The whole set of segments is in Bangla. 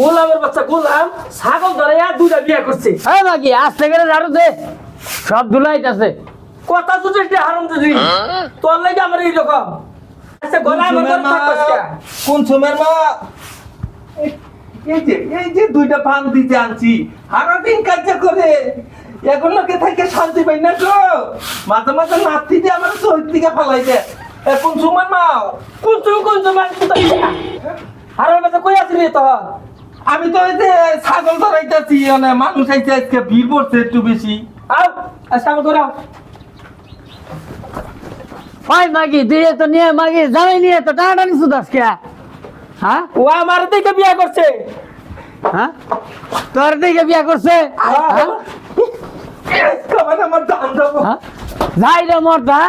গোলামের বাচ্চা গোলাম ছাগল ধরে আর দুইটা বিয়ে করছে। হ্যাঁ নাকি আসতে গেলে ঝাড়ু দে সব ধুলাইতেছে। কথা তো যেটা হারাম দিদি তোর লাগে আমার এইরকম। আচ্ছা গোলাম আমার থাকবো কোন সময়ের মা এই যে দুইটা পান দিতে আনছি সারাদিন কাজ করে এখন লোকে থেকে শান্তি পাই না তো মাঝে মাঝে নাতি দিয়ে আমার শহীদ থেকে ফালাই দেয় কোন সময় মা কোন জমান হারাম বাচ্চা কই আসলি তখন? আমি তো এই যে ছাগল ধরাইতেছি মানে মানুষ আইছে আজকে ভিড় পড়ছে একটু বেশি আও ছাগল ধরাও। হয় মাগি দিয়ে তো নিয়ে মাগি জামাই নিয়ে তো টানাটানি শুধাস কে? হ্যাঁ ও আমার দিকে বিয়ে করছে। হ্যাঁ তোর দিকে বিয়া করছে? হ্যাঁ? মানে আমার দাম দেবো হ্যাঁ? যাই রে মরদা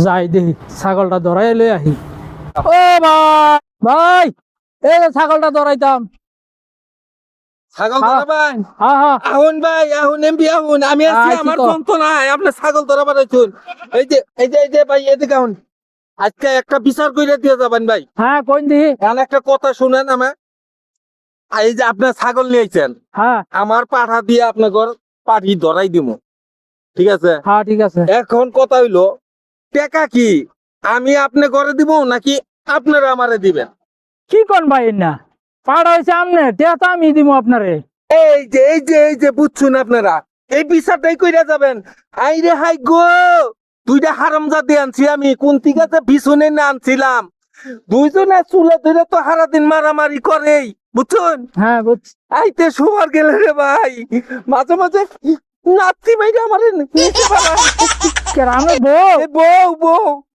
যাই দেখি ছাগলটা ধরাই লই আহি। ও ভাই ভাই এই যে ছাগলটা ধরাইতাম। ছাগল হ্যাঁ। ধরাবেন হ্যাঁ হ্যাঁ আহুন ভাই আহুন এমপি আহুন আমি আছি আছি আমার তো। যন্ত্রণায় আপনি ছাগল ধরাবার আছেন এই যে ভাই এদিকে আহুন আজকে একটা বিচার কইরা দিয়ে যাবেন ভাই হ্যাঁ কোন দিহি এখন একটা কথা শুনেন আমার এই যে আপনার ছাগল নিয়েছেন হ্যাঁ আমার পাঠা দিয়ে আপনার ঘর পাঠি ধরাই দিব ঠিক আছে হ্যাঁ ঠিক আছে। এখন কথা হইলো টাকা কি আমি আপনি ঘরে দিব নাকি আপনারা আমারে দিবেন কি কোন ভাই না পাড়া হয়েছে আমনে টিয়া তো আমি দিব আপনারে। এই যে বুঝছুন আপনারা এই বিচারটাই কইরা যাবেন আই রে হাই গো দুইটা হারামজাদি আনছি আমি কোন থেকে যে বিছনে না আনছিলাম দুইজনে চুলে ধরে তো সারাদিন মারামারি করেই বুঝছুন হ্যাঁ বুঝছি। আইতে শোবার গেলে রে ভাই মাঝে মাঝে নাতি ভাইরা আমারে নিতে পারে কেন আমি বউ বউ